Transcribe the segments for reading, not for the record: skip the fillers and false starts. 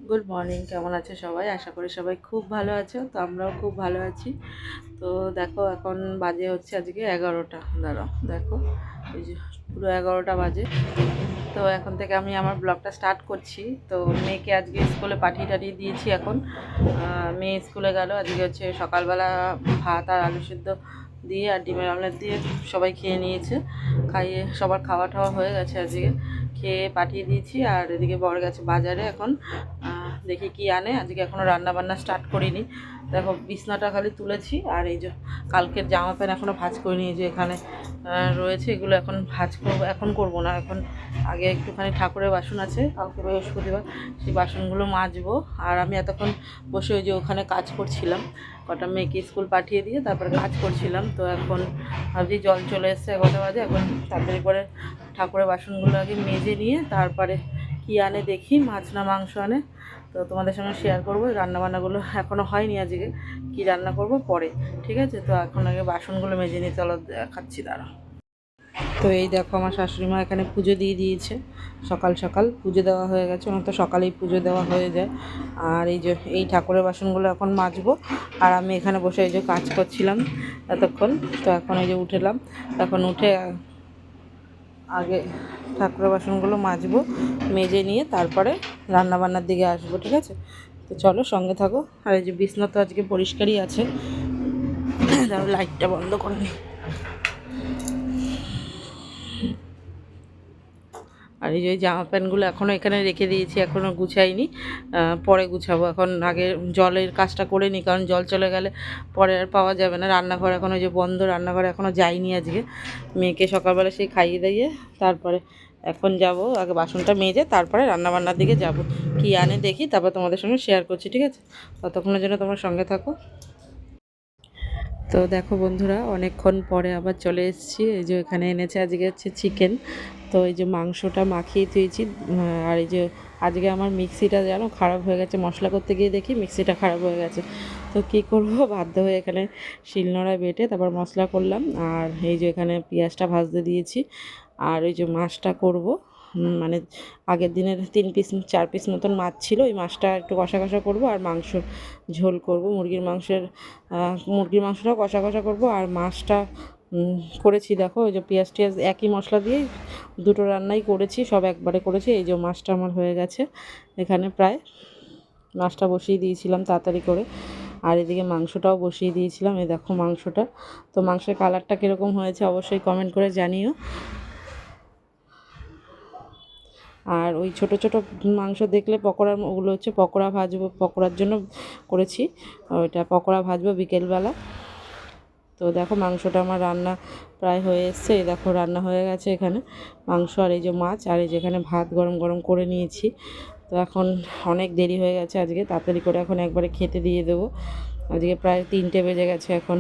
Good morning, কেমন আছে সবাই? আশা করি সবাই খুব ভালো আছো। তো আমরাও খুব ভালো আছি। তো দেখো এখন বাজে হচ্ছে আজকে 11টা। দাঁড়াও দেখো, এই যে পুরো 11টা বাজে। তো এখন থেকে আমি আমার ব্লগটা স্টার্ট করছি। তো মেয়েকে আজকে স্কুলে পাঠিয়ে টাঠিয়ে দিয়েছি। এখন মেয়ে স্কুলে গেল। আজকে হচ্ছে সকালবেলা ভাত আর আলু সিদ্ধ দিয়ে আর ডিমের অমলেট দিয়ে সবাই খেয়ে নিয়েছে। খাইয়ে সবার খাওয়া টাওয়া হয়ে গেছে। আজকে খেয়ে পাঠিয়ে দিয়েছি। আর এদিকে বর গেছে বাজারে। এখন দেখি কি আনে। আজকে এখনও রান্না বান্না স্টার্ট করিনি। দেখো বিছনাটা খালি তুলেছি। আর এই যে কালকের জামা প্যান্ট এখনও ভাঁজ করিনি। এই যে এখানে রয়েছে, এগুলো এখন ভাঁজ করবো। এখন করব না, এখন আগে একটুখানি ঠাকুরের বাসন আছে, কালকে বৃহস্পতিবার, সেই বাসনগুলো মাজবো। আর আমি এতক্ষণ বসে ওই যে ওখানে কাজ করছিলাম, কটা মেয়েকে স্কুল পাঠিয়ে দিয়ে তারপরে কাজ করছিলাম। তো এখন ভাবছি জল চলে এসছে 11টা বাজে, এখন তাড়াতাড়ি করে ঠাকুরের বাসনগুলো আগে মেজে নিয়ে তারপরে কী আনে দেখি, মাছ না মাংস আনে। তো তোমাদের সঙ্গে শেয়ার করবো। রান্নাবান্নাগুলো এখনও হয়নি আজকে, কি রান্না করব পরে, ঠিক আছে? তো এখন আগে বাসনগুলো মেজে নিয়ে চলো দেখাচ্ছি, দাঁড়া। তো এই দেখো আমার শাশুড়ি মা এখানে পুজো দিয়ে দিয়েছে। সকাল সকাল পুজো দেওয়া হয়ে গেছে, আমার তো সকালেই পুজো দেওয়া হয়ে যায়। আর এই যে এই ঠাকুরের বাসনগুলো এখন মাজবো। আর আমি এখানে বসে এই যে কাজ করছিলাম এতক্ষণ। তো এখন এই যে উঠলাম, এখন উঠে আগে ঠাকুরের বাসনগুলো মাজবো, মেজে নিয়ে তারপরে রান্নাবান্নার দিকে আসবো, ঠিক আছে? তো চলো সঙ্গে থাকো। আর এই যে বিছনা তো আজকে পরিষ্কারই আছে। তারপর লাইটটা বন্ধ করে নিই। আর এই যে জামা প্যান্টগুলো এখনও এখানে রেখে দিয়েছি, এখনও গুছাইনি, পরে গুছাবো। এখন আগে জলের কাজটা করে নিই, কারণ জল চলে গেলে পরে আর পাওয়া যাবে না। রান্নাঘর এখন ওই যে বন্ধ, রান্নাঘরে এখনও যাইনি আজকে। মেয়েকে সকালবেলা সেই খাইয়ে দাইয়ে তারপরে এখন যাব, আগে বাসনটা মেজে তারপরে রান্নাবান্নার দিকে যাব। কী আনে দেখি, তারপর তোমাদের সঙ্গে শেয়ার করছি, ঠিক আছে? ততক্ষণের জন্য তোমার সঙ্গে থাকো। তো দেখো বন্ধুরা, অনেকক্ষণ পরে আবার চলে এসেছি। এই যে এখানে এনেছে আজকে হচ্ছে চিকেন। তো এই যে মাংসটা মাখিয়ে দিয়েছি। আর এই যে আজকে আমার মিক্সিটা যেন খারাপ হয়ে গেছে, মশলা করতে গিয়ে দেখি মিক্সিটা খারাপ হয়ে গেছে। তো কী করব, বাধ্য হয়ে এখানে শিলনোড়ায় বেটে তারপর মশলা করলাম। আর এই যে এখানে পেঁয়াজটা ভাজতে দিয়েছি। আর ওই যে মাছটা করব, মানে আগের দিনের 3 পিস 4 পিস মতন মাছ ছিল, ওই মাছটা একটু কষা কষা করব। আর মাংস ঝোল করব, মুরগির মাংসটাও কষা কষা করব। আর মাছটা করেছি দেখো, ওই যে পেঁয়াজ টিয়াজ একই মশলা দিয়েই দুটো রান্নাই করেছি, সব একবারে করেছি। এই যে মাছটা আমার হয়ে গেছে এখানে প্রায়। মাছটা বসিয়ে দিয়েছিলাম তাড়াতাড়ি করে। আর এদিকে মাংসটাও বসিয়ে দিয়েছিলাম। এই দেখো মাংসটা। তো মাংসের কালারটা কীরকম হয়েছে অবশ্যই কমেন্ট করে জানিও। আর ওই ছোট ছোট মাংস দেখলে পকোড়ার, ওগুলো হচ্ছে পকোড়া ভাজবো, পকোড়ার জন্য করেছি। ওইটা পকোড়া ভাজবো বিকেলবেলা। তো দেখো মাংসটা আমার রান্না প্রায় হয়ে এসছে। এই দেখো রান্না হয়ে গেছে এখানে মাংস, আর এই যে মাছ, আর এই যেখানে ভাত গরম গরম করে নিয়েছি। তো এখন অনেক দেরি হয়ে গেছে আজকে, তাড়াতাড়ি করে এখন একবারে খেতে দিয়ে দেবো। আজকে প্রায় 3টে বেজে গেছে এখন।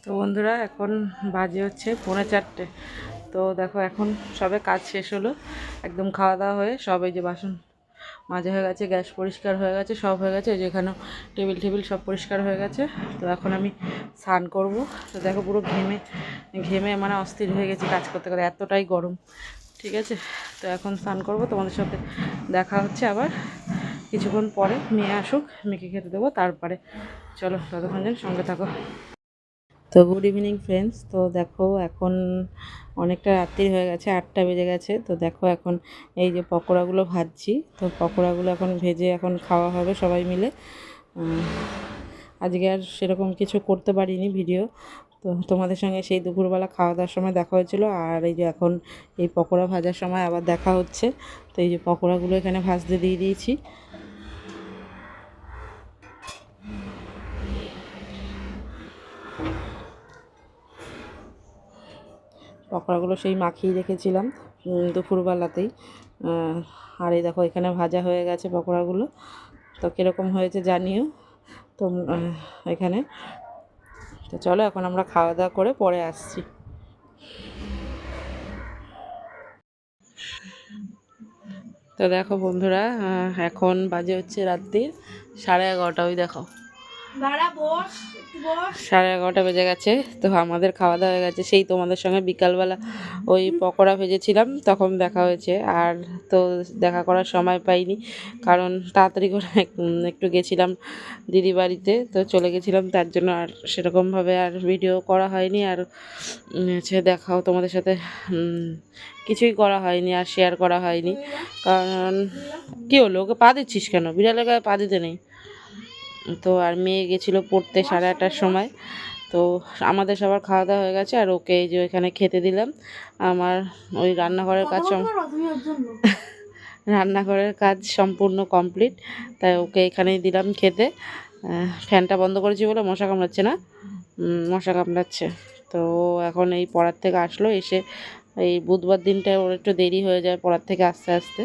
তো বন্ধুরা এখন বাজে হচ্ছে 3:45। তো দেখো এখন সবে কাজ শেষ হলো, একদম খাওয়া দাওয়া হয়ে সব এই যে বাসন মাজা হয়ে গেছে, গ্যাস পরিষ্কার হয়ে গেছে, সব হয়ে গেছে। যে এখানেও টেবিল সব পরিষ্কার হয়ে গেছে। তো এখন আমি স্নান করব। তো দেখো পুরো ঘেমে ঘেমে মানে অস্থির হয়ে গেছি কাজ করতে করতে, এতটাই গরম, ঠিক আছে? তো এখন স্নান করব, তোমাদের সাথে দেখা হচ্ছে আবার কিছুক্ষণ পরে। মেয়ে আসুক, মেয়েকে খেতে দেবো, তারপরে চলো ততক্ষণ যেন সঙ্গে থাকো। তো গুড ইভিনিং ফ্রেন্ডস। তো দেখো এখন অনেকটা রাত্রি হয়ে গেছে, 8টা বেজে গেছে। তো দেখো এখন এই যে পকোড়াগুলো ভাজছি। তো পকোড়াগুলো এখন ভেজে এখন খাওয়া হবে সবাই মিলে। আজকে আর সেরকম কিছু করতে পারিনি ভিডিও। তো তোমাদের সঙ্গে সেই দুপুরবেলা খাওয়া দাওয়ার সময় দেখা হয়েছিল। আর এই যে এখন এই পকোড়া ভাজার সময় আবার দেখা হচ্ছে। তো এই যে পকোড়াগুলো এখানে ভাজতে দিয়ে দিয়েছি। পকোড়াগুলো সেই মাখিয়ে রেখেছিলাম দুপুরবেলাতেই। আর এই দেখো এখানে ভাজা হয়ে গেছে পকোড়াগুলো। তো কীরকম হয়েছে জানিও তো এখানে। তো চলো এখন আমরা খাওয়া দাওয়া করে পরে আসছি। তো দেখো বন্ধুরা, এখন বাজে হচ্ছে রাত্রির 11:30। ওই দেখো 11:30 বেজে গেছে। তো আমাদের খাওয়া দাওয়া হয়ে গেছে। সেই তোমাদের সঙ্গে বিকালবেলা ওই পকোড়া ভেজেছিলাম, তখন দেখা হয়েছে। আর তো দেখা করার সময় পাইনি, কারণ তাড়াতাড়ি করে একটু গেছিলাম দিদি বাড়িতে, তো চলে গেছিলাম, তার জন্য আর সেরকমভাবে আর ভিডিও করা হয়নি। আর হচ্ছে দেখাও তোমাদের সাথে কিছুই করা হয়নি, আর শেয়ার করা হয়নি। কারণ কী হলো, ওকে পা দিচ্ছিস কেন? বিড়ালের গায়ে পা দিতে নেই তো। আর মেয়ে গেছিলো পড়তে 8:30টার সময়। তো আমাদের সবার খাওয়া দাওয়া হয়ে গেছে, আর ওকে এই যে ওইখানে খেতে দিলাম। আমার ওই রান্নাঘরের কাজ সম্পূর্ণ কমপ্লিট, তাই ওকে এখানেই দিলাম খেতে। ফ্যানটা বন্ধ করেছি বলে মশা কামড়াচ্ছে না, মশা কামড়াচ্ছে। তো এখন এই পড়ার থেকে আসলো, এসে এই বুধবার দিনটা ওর একটু দেরি হয়ে যায় পড়ার থেকে আসতে আসতে।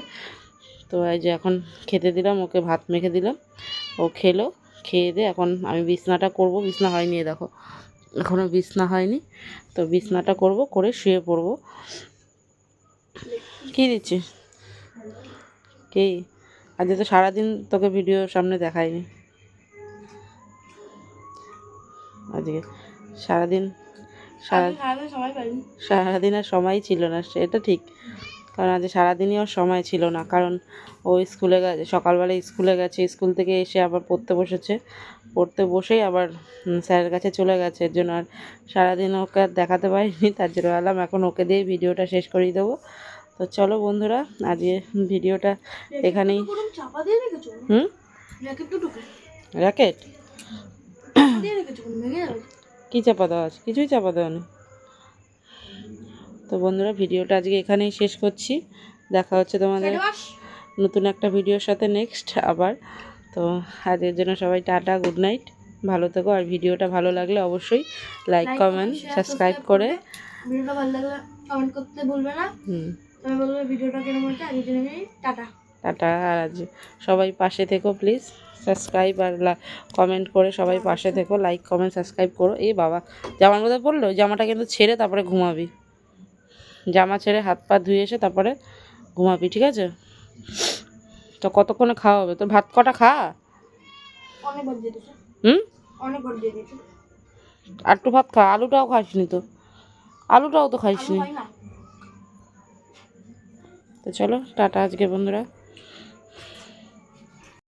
তো এই যে এখন খেতে দিলাম, ওকে ভাত মেখে দিলাম, ও খেলো। খেয়ে দিয়ে এখন আমি বিছনাটা করব। বিছনা হয়নি, দেখো এখনও বিছনা হয়নি, তো বিছনাটা করব, করে শুয়ে পড়ব। কী দিচ্ছিস? কি আজকে তো সারাদিন তোকে ভিডিওর সামনে দেখায়নি। আজকে সারাদিন সারাদিন আর সময় ছিল না, সেটা ঠিক। কারণ আজ সারাদিনই ওর সময় ছিল না, কারণ ও স্কুলে গেছে, সকালবেলায় স্কুলে গেছে, স্কুল থেকে এসে আবার পড়তে বসেছে, পড়তে বসেই আবার স্যারের কাছে চলে গেছে। এর জন্য আর সারাদিন ওকে আর দেখাতে পারিনি, তার জন্য বললাম এখন ওকে দিয়ে ভিডিওটা শেষ করিয়ে দেবো। তো চলো বন্ধুরা, আজকে ভিডিওটা এখানেই। র্যাকেট কী চাপা দেওয়া আছে? কিছুই চাপা দেওয়া নেই। তো বন্ধুরা, ভিডিওটা আজকে এখানেই শেষ করছি। দেখা হচ্ছে তোমাদের নতুন একটা ভিডিওর সাথে নেক্সট আবার। তো আজকের জন্য সবাই টাটা, গুড নাইট, ভালো থেকো। আর ভিডিওটা ভালো লাগলে অবশ্যই লাইক কমেন্ট সাবস্ক্রাইব করে ভিডিওটা ভালো লাগলে কমেন্ট করতে ভুলবে না। তুমি বলবে ভিডিওটা কেমন হয়েছে। আজকের জন্য টাটা টাটা। আর আজ সবাই পাশে থেকো প্লিজ, সাবস্ক্রাইব আর কমেন্ট করে সবাই পাশে থেকো, লাইক কমেন্ট সাবস্ক্রাইব করো। এই বাবা, জামার মধ্যে পড়লো, জামাটা কিন্তু ছেড়ে তারপরে ঘুমাবি। জামা ছেড়ে হাত পা ধুয়ে এসে তারপরে ঘুমাবি, ঠিক আছে? তো কতক্ষণে খাওয়া হবে? তোর ভাত কটা খা। আটটু ভাত খা, আলুটাও খাসনি তো, আলুটাও তো খাইসনি। তো চলো টাটা আজকে বন্ধুরা।